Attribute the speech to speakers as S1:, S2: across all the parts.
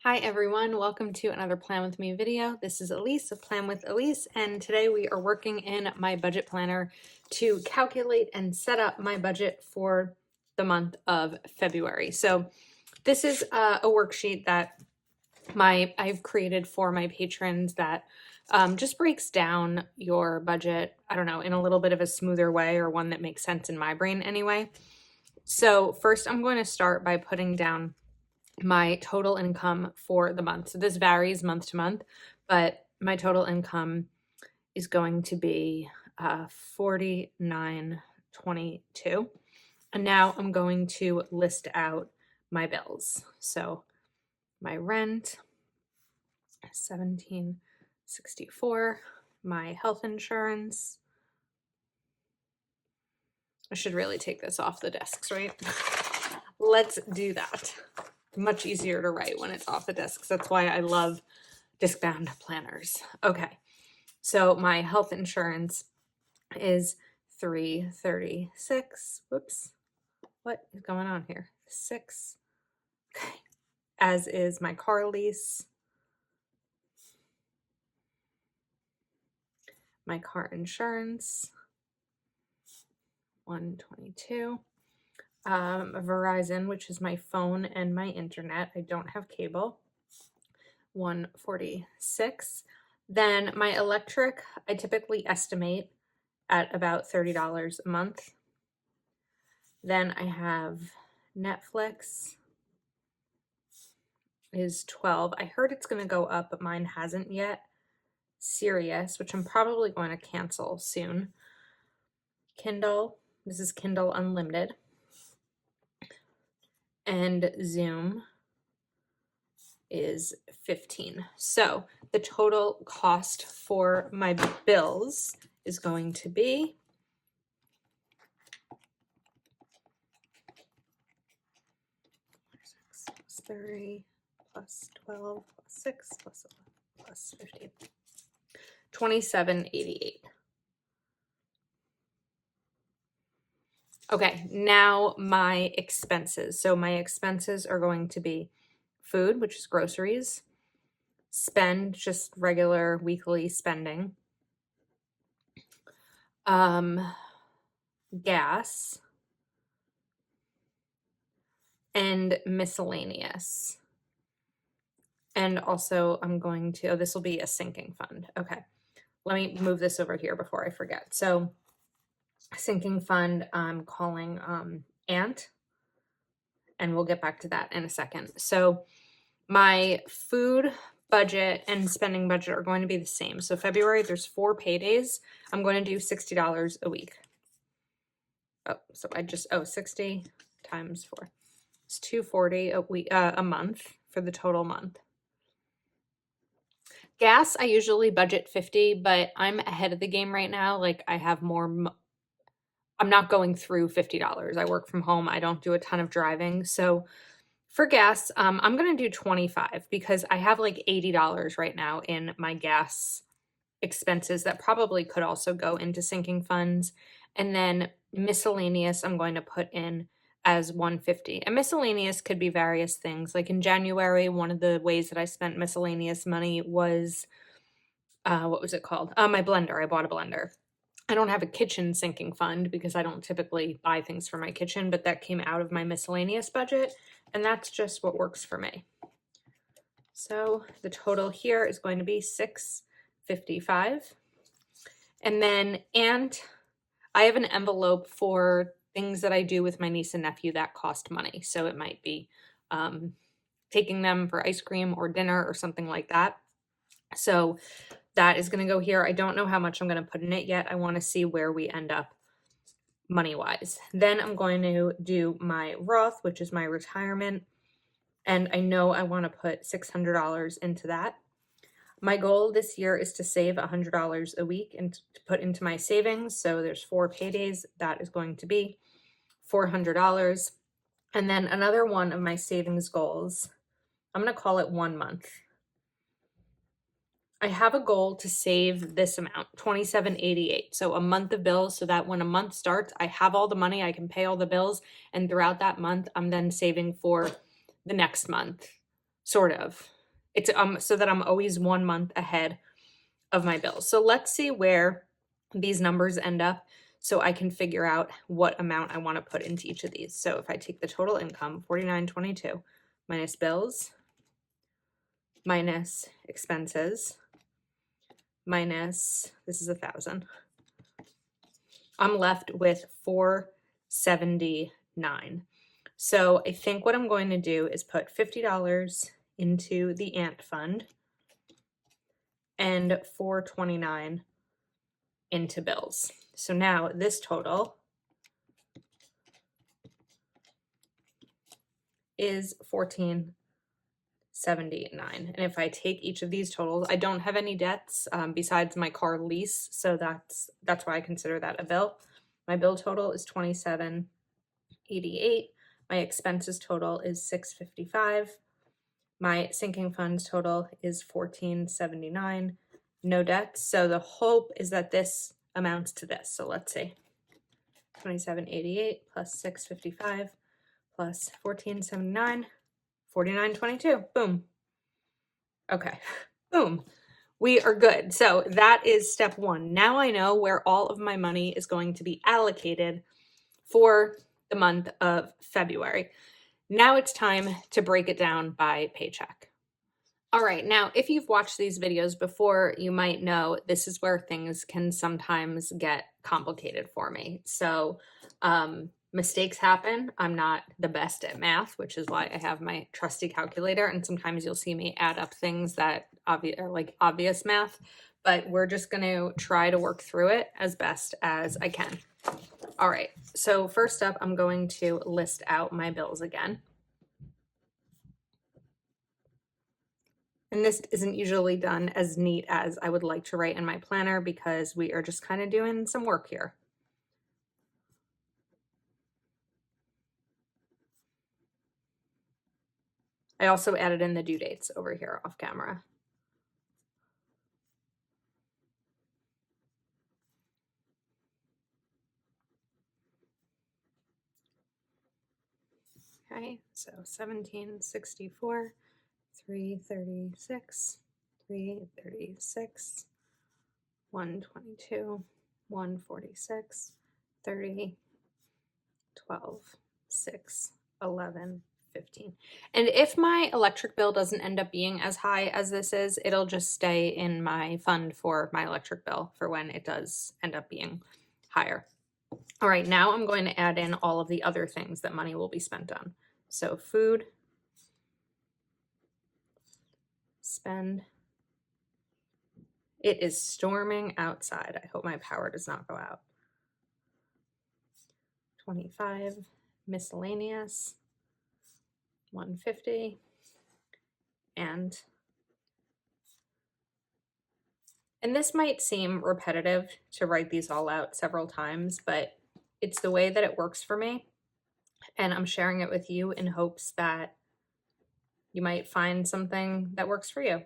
S1: Hi everyone, welcome to another Plan With Me video. This is Elise of Plan With Elise, and today we are working in my budget planner to calculate and set up my budget for the month of February. So this is a worksheet that I've created for my patrons that just breaks down your budget, I don't know, in a little bit of a smoother way, or one that makes sense in my brain anyway. So first I'm going to start by putting down my total income for the month. So this varies month to month, but my total income is going to be $49.22. And now I'm going to list out my bills. So my rent, $17.64, my health insurance. I should really take this off the desks, right? Let's do that. Much easier to write when it's off the discs. That's why I love disc-bound planners. Okay, so my health insurance is $336. Whoops, what is going on here? 6. Okay, as is my car lease, my car insurance, $122. Verizon, which is my phone and my internet. I don't have cable. $146. Then my electric, I typically estimate at about $30 a month. Then I have Netflix is $12. I heard it's going to go up, but mine hasn't yet. Sirius, which I'm probably going to cancel soon. Kindle, this is Kindle Unlimited. And Zoom is $15. So the total cost for my bills is going to be $6 plus 12 plus 6 plus 11 plus 15. $27.88. Okay, now my expenses. So my expenses are going to be food, which is groceries, spend, just regular weekly spending, gas, and miscellaneous. And also I'm going to, this will be a sinking fund. Okay, let me move this over here before I forget. So sinking fund, I'm calling Aunt, and we'll get back to that in a second. So my food budget and spending budget are going to be the same. So February, there's 4 paydays. I'm going to do $60 a week. Oh, so 60 times 4. It's $240 a week, a month for the total month. Gas, I usually budget $50, but I'm ahead of the game right now. Like, I have more, I'm not going through $50. I work from home. I don't do a ton of driving. So for gas, I'm going to do $25 because I have like $80 right now in my gas expenses that probably could also go into sinking funds. And then miscellaneous, I'm going to put in as $150. And miscellaneous could be various things. Like in January, one of the ways that I spent miscellaneous money was, what was it called? My blender. I bought a blender. I don't have a kitchen sinking fund because I don't typically buy things for my kitchen, but that came out of my miscellaneous budget, and that's just what works for me. So the total here is going to be $655. And then, I have an envelope for things that I do with my niece and nephew that cost money. So it might be taking them for ice cream or dinner or something like that. So that is going to go here. I don't know how much I'm going to put in it yet. I want to see where we end up money-wise. Then I'm going to do my Roth, which is my retirement. And I know I want to put $600 into that. My goal this year is to save $100 a week and to put into my savings. So there's 4 paydays. That is going to be $400. And then another one of my savings goals, I'm going to call it 1 month. I have a goal to save this amount, $27.88. So a month of bills, so that when a month starts, I have all the money, I can pay all the bills, and throughout that month, I'm then saving for the next month, sort of. It's so that I'm always 1 month ahead of my bills. So let's see where these numbers end up so I can figure out what amount I want to put into each of these. So if I take the total income, 4922, minus bills, minus expenses, minus, this is 1,000. I'm left with 479. So I think what I'm going to do is put $50 into the ant fund and 429 into bills. So now this total is 1479. And if I take each of these totals, I don't have any debts besides my car lease, so that's why I consider that a bill. My bill total is 2788. My expenses total is 655. My sinking funds total is 1479. No debts. So the hope is that this amounts to this. So let's see. 2788 plus 655 plus 1479, 4922. Boom. Okay. Boom. We are good. So that is step one. Now I know where all of my money is going to be allocated for the month of February. Now it's time to break it down by paycheck. All right, now if you've watched these videos before, you might know this is where things can sometimes get complicated for me. So mistakes happen. I'm not the best at math, which is why I have my trusty calculator. And sometimes you'll see me add up things that are like obvious math, but we're just going to try to work through it as best as I can. All right, so first up, I'm going to list out my bills again. And this isn't usually done as neat as I would like to write in my planner because we are just kind of doing some work here. I also added in the due dates over here off camera. Okay, so 1764, 336, 336, 122, 146, 30, 12, 6, 11, 15. And if my electric bill doesn't end up being as high as this is, it'll just stay in my fund for my electric bill for when it does end up being higher. All right, now I'm going to add in all of the other things that money will be spent on. So food, spend. It is storming outside. I hope my power does not go out. 25, miscellaneous, 150, and this might seem repetitive to write these all out several times, but it's the way that it works for me. And I'm sharing it with you in hopes that you might find something that works for you.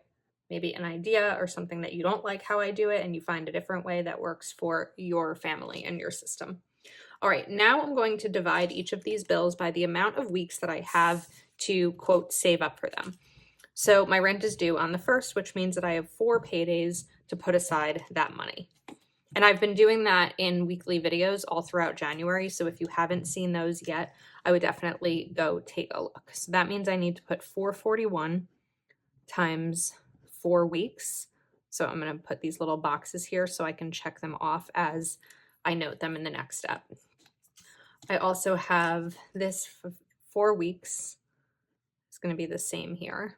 S1: Maybe an idea or something that you don't like how I do it and you find a different way that works for your family and your system. All right, now I'm going to divide each of these bills by the amount of weeks that I have to, quote, save up for them. So my rent is due on the 1st, which means that I have 4 paydays to put aside that money. And I've been doing that in weekly videos all throughout January. So if you haven't seen those yet, I would definitely go take a look. So that means I need to put 441 times 4 weeks. So I'm going to put these little boxes here so I can check them off as I note them in the next step. I also have this for 4 weeks. It's going to be the same here.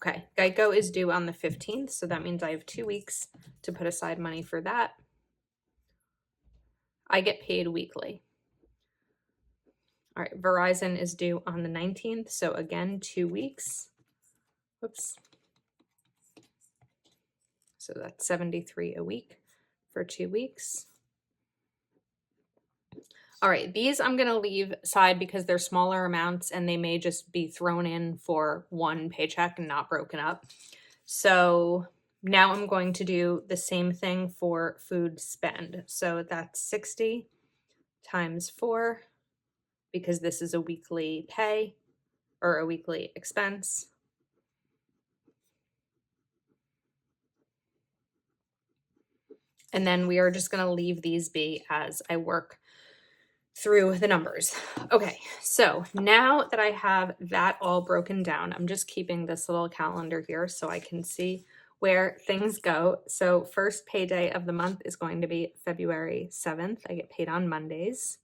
S1: Okay, Geico is due on the 15th, so that means I have 2 weeks to put aside money for that. I get paid weekly. All right, Verizon is due on the 19th, so again, 2 weeks. Whoops. So that's 73 a week for 2 weeks. All right, these I'm going to leave aside because they're smaller amounts and they may just be thrown in for one paycheck and not broken up. So Now I'm going to do the same thing for food spend. So that's 60 times 4, because this is a weekly pay or a weekly expense. And then we are just going to leave these be as I work through the numbers. Okay, so now that I have that all broken down, I'm just keeping this little calendar here so I can see where things go. So first payday of the month is going to be February 7th. I get paid on Mondays.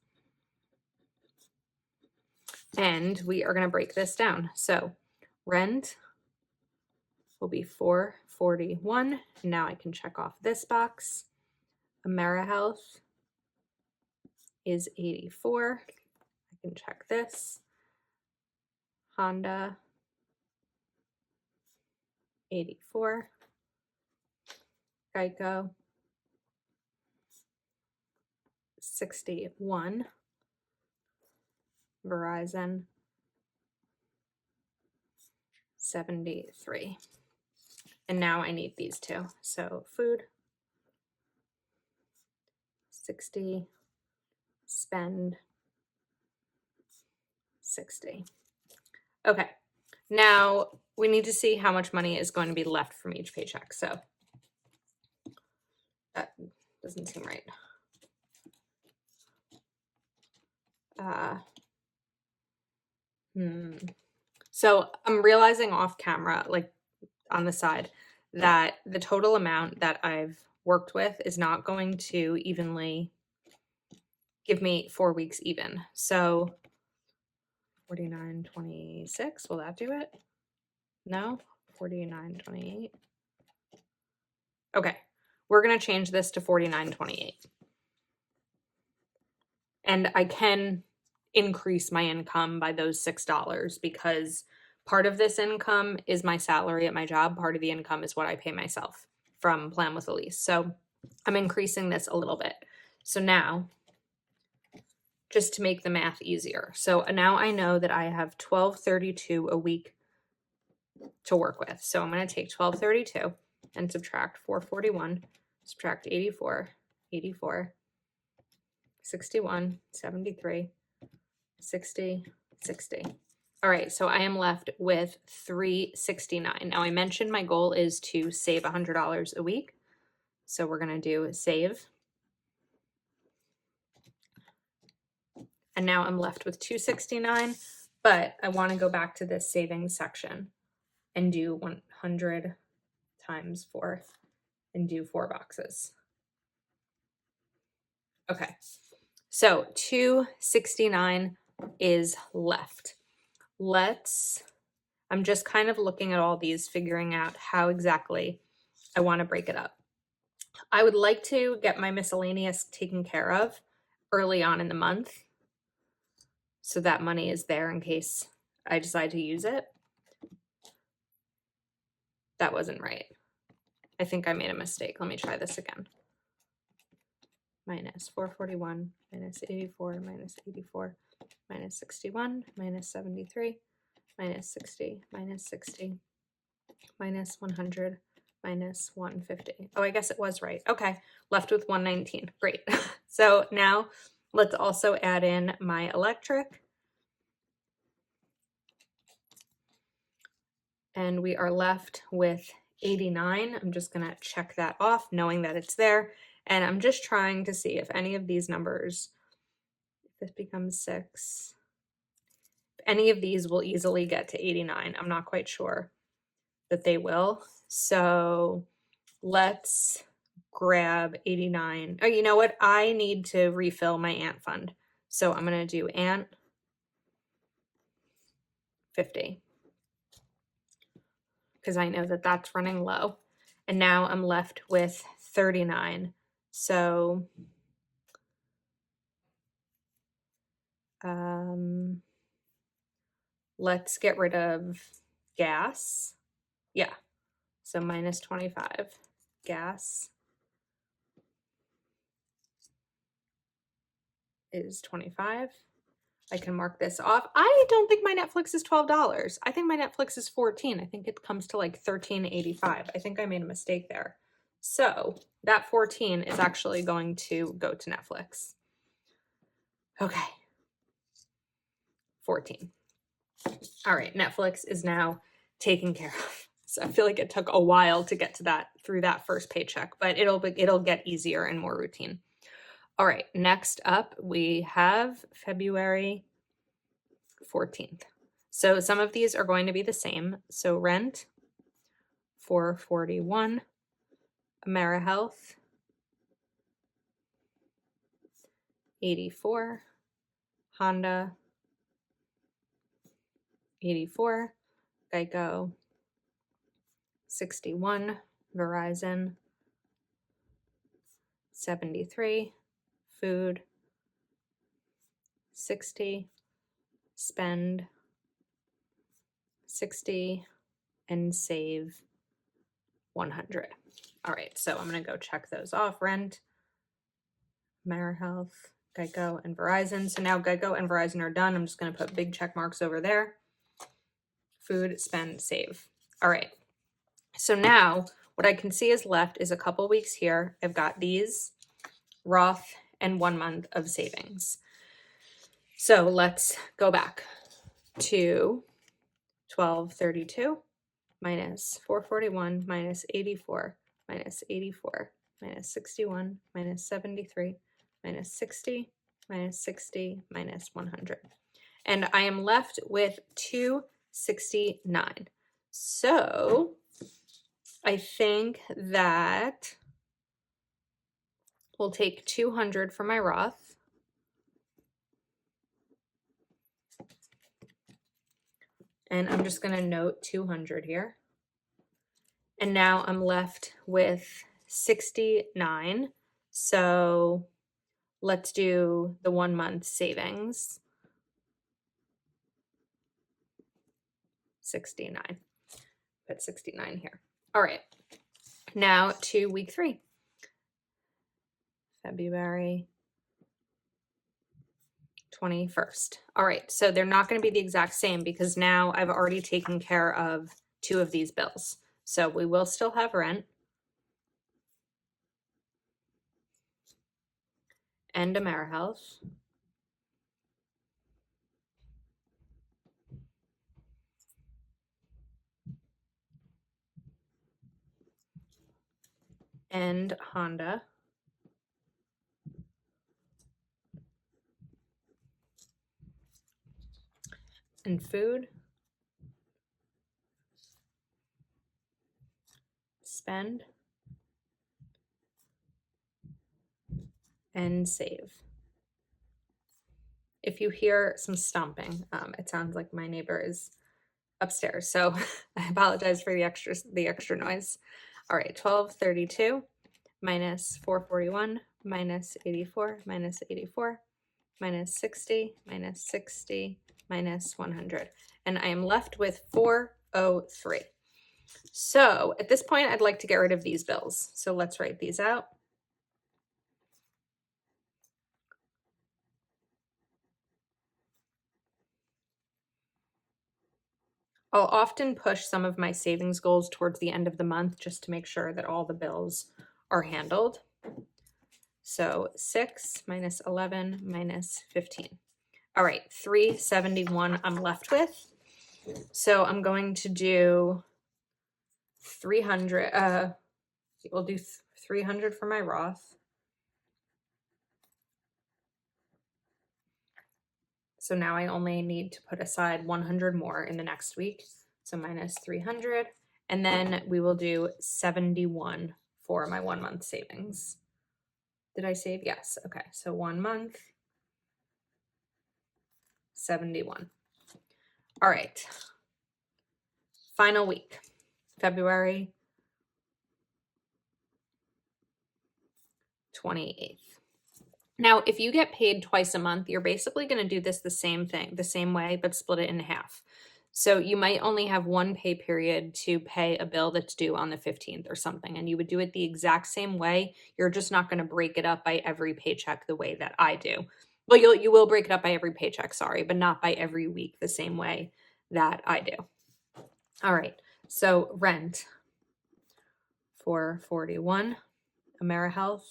S1: And we are going to break this down. So rent will be $441. Now I can check off this box. AmeriHealth is $84. I can check this. Honda, $84. Geico, $61. Verizon, $73. And now I need these two. So food, 60, spend, 60. Okay, now we need to see how much money is going to be left from each paycheck. So that doesn't seem right. So I'm realizing off camera, like on the side, that the total amount that I've worked with is not going to evenly give me 4 weeks even. So 49.26, will that do it? No? 49.28. Okay, we're going to change this to 49.28. And I can increase my income by those $6 because part of this income is my salary at my job. Part of the income is what I pay myself from Plan with a Lease. So I'm increasing this a little bit. So now, just to make the math easier. So now I know that I have $12.32 a week to work with. So I'm going to take $12.32 and subtract $441, subtract 84, 84, 61, 73, 60, 60. All right, so I am left with $369. Now I mentioned my goal is to save $100 a week. So we're going to do save. And now I'm left with $269, but I want to go back to this savings section and do 100 times 4 and do 4 boxes. Okay, so $269 is left. I'm just kind of looking at all these, figuring out how exactly I want to break it up. I would like to get my miscellaneous taken care of early on in the month, so that money is there in case I decide to use it. That wasn't right. I think I made a mistake. Let me try this again. Minus 441, minus 84, minus 84, minus 61, minus 73, minus 60, minus 60, minus 100, minus 150. Oh, I guess it was right. Okay, left with 119. Great. So now let's also add in my electric. And we are left with 89. I'm just going to check that off, knowing that it's there. And I'm just trying to see if any of these numbers, if this becomes 6, if any of these will easily get to 89. I'm not quite sure that they will. So let's grab 89. Oh, you know what? I need to refill my ant fund. So I'm going to do ant 50. Because I know that that's running low. And now I'm left with 39. So let's get rid of gas. Yeah. So minus 25. Gas is 25. I can mark this off. I don't think my Netflix is $12. I think my Netflix is $14. I think it comes to like $13.85. I think I made a mistake there. So that $14 is actually going to go to Netflix. Okay. 14. All right, Netflix is now taken care of. So I feel like it took a while to get to that through that first paycheck, but it'll get easier and more routine. All right, next up we have February 14th. So some of these are going to be the same. So rent, $441, AmeriHealth, $84, Honda, $84, Geico, $61, Verizon, $73, food, $60, spend, $60, and save, $100. All right, so I'm going to go check those off. Rent, AmeriHealth, Geico, and Verizon. So now Geico and Verizon are done. I'm just going to put big check marks over there. Food, spend, save. All right. So now what I can see is left is a couple weeks here. I've got these, Roth, and 1 month of savings. So let's go back to 1232 minus 441 minus 84 minus 84 minus 61 minus 73 minus 60 minus 60 minus 100. And I am left with 269. So I think that we'll take 200 for my Roth. And I'm just going to note 200 here. And now I'm left with 69. So let's do the 1 month savings. 69. Put 69 here. All right. Now to week 3. February 21st. All right. So they're not going to be the exact same because now I've already taken care of 2 of these bills. So we will still have rent and AmeriHealth. And Honda. And food. Spend. And save. If you hear some stomping, it sounds like my neighbor is upstairs. So I apologize for the extra noise. All right, 1232 minus 441 minus 84 minus 84 minus 60 minus 60 minus 100. And I am left with 403. So at this point, I'd like to get rid of these bills. So let's write these out. I'll often push some of my savings goals towards the end of the month just to make sure that all the bills are handled. So 6 minus 11 minus 15. All right, 371 I'm left with. So I'm going to do 300. We'll do 300 for my Roth. So now I only need to put aside 100 more in the next week. So minus 300. And then we will do 71 for my 1 month savings. Did I save? Yes. Okay. So 1 month, 71. All right. Final week, February 28th. Now, if you get paid twice a month, you're basically going to do this the same way, but split it in half. So you might only have one pay period to pay a bill that's due on the 15th or something, and you would do it the exact same way. You're just not going to break it up by every paycheck the way that I do. Well, you will break it up by every paycheck, sorry, but not by every week the same way that I do. All right. So rent, 441, AmeriHealth,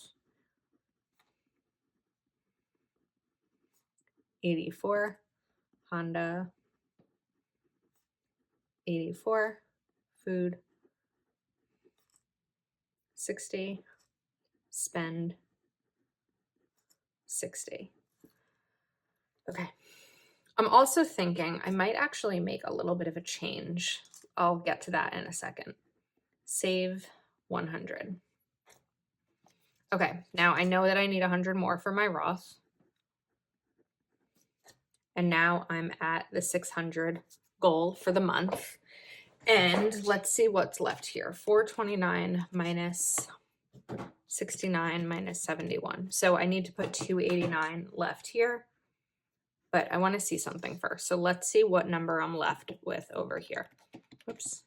S1: 84, Honda, 84, food, 60, spend, 60. Okay. I'm also thinking I might actually make a little bit of a change. I'll get to that in a second. Save 100. Okay, now I know that I need 100 more for my Roth. And now I'm at the 600 goal for the month. And let's see what's left here. 429 minus 69 minus 71. So I need to put 289 left here. But I want to see something first. So let's see what number I'm left with over here. Whoops.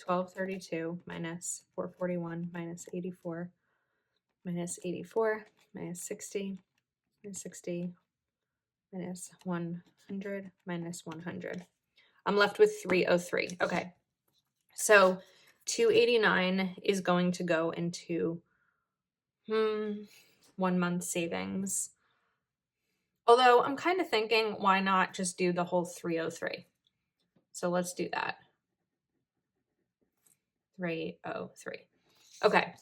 S1: 1232 minus 441 minus 84 minus 84 minus 60 minus 60 minus 100 minus 100. I'm left with 303. Okay. So 289 is going to go into 1 month savings. Although I'm kind of thinking, why not just do the whole 303? So let's do that. 303. Okay.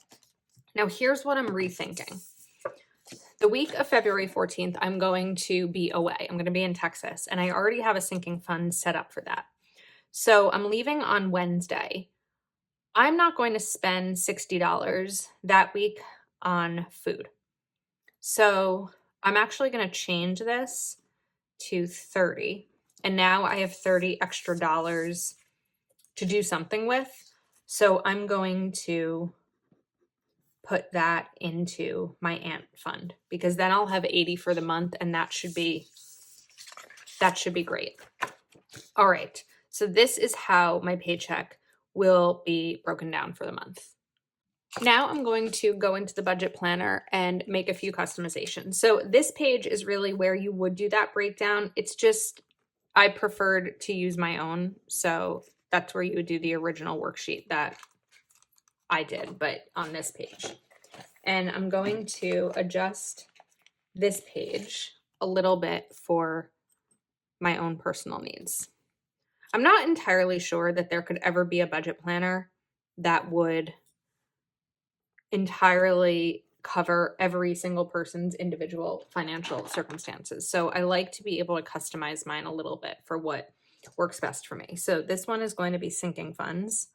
S1: Now here's what I'm rethinking. The week of February 14th, I'm going to be away. I'm going to be in Texas, and I already have a sinking fund set up for that. So I'm leaving on Wednesday. I'm not going to spend $60 that week on food. So I'm actually going to change this to 30. And now I have 30 extra dollars to do something with. So I'm going to put that into my aunt fund, because then I'll have 80 for the month, and that should be great. All right. So this is how my paycheck will be broken down for the month. Now I'm going to go into the budget planner and make a few customizations. So this page is really where you would do that breakdown. It's just, I preferred to use my own. So that's where you would do the original worksheet that I did, but on this page. And I'm going to adjust this page a little bit for my own personal needs. I'm not entirely sure that there could ever be a budget planner that would entirely cover every single person's individual financial circumstances. So I like to be able to customize mine a little bit for what works best for me. So this one is going to be sinking funds.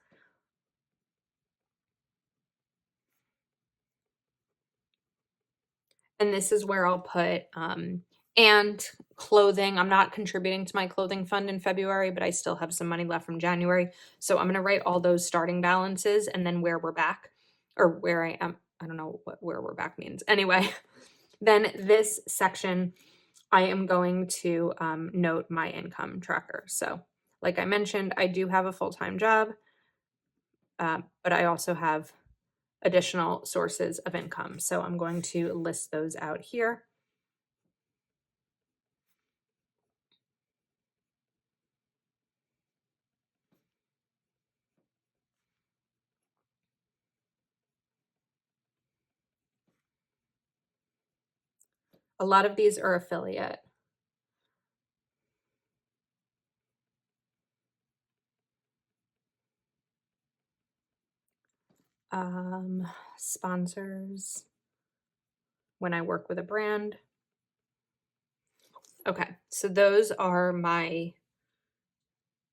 S1: And this is where I'll put and clothing. I'm not contributing to my clothing fund in February, but I still have some money left from January. So I'm going to write all those starting balances and then where we're back, or where I am. I don't know what where we're back means. Anyway, then this section, I am going to note my income tracker. So like I mentioned, I do have a full-time job, but I also have additional sources of income. So I'm going to list those out here. A lot of these are affiliate. Sponsors when I work with a brand. Okay, so those are my,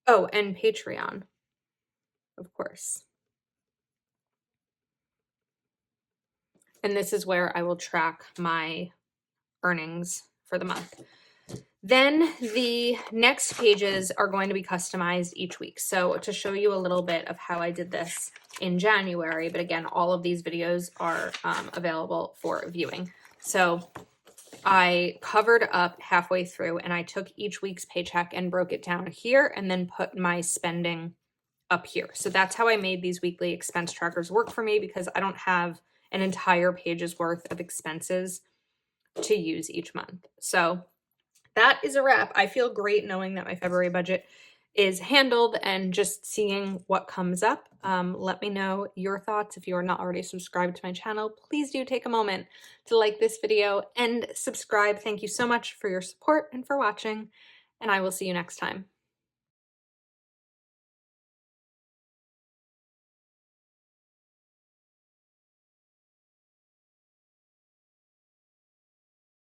S1: oh, and Patreon, of course. And this is where I will track my earnings for the month. Then the next pages are going to be customized each week. So to show you a little bit of how I did this in January, but again, all of these videos are available for viewing. So I covered up halfway through and I took each week's paycheck and broke it down here and then put my spending up here. So that's how I made these weekly expense trackers work for me, because I don't have an entire page's worth of expenses to use each month. So that is a wrap. I feel great knowing that my February budget is handled and just seeing what comes up. Let me know your thoughts. If you are not already subscribed to my channel, please do take a moment to like this video and subscribe. Thank you so much for your support and for watching, and I will see you next time.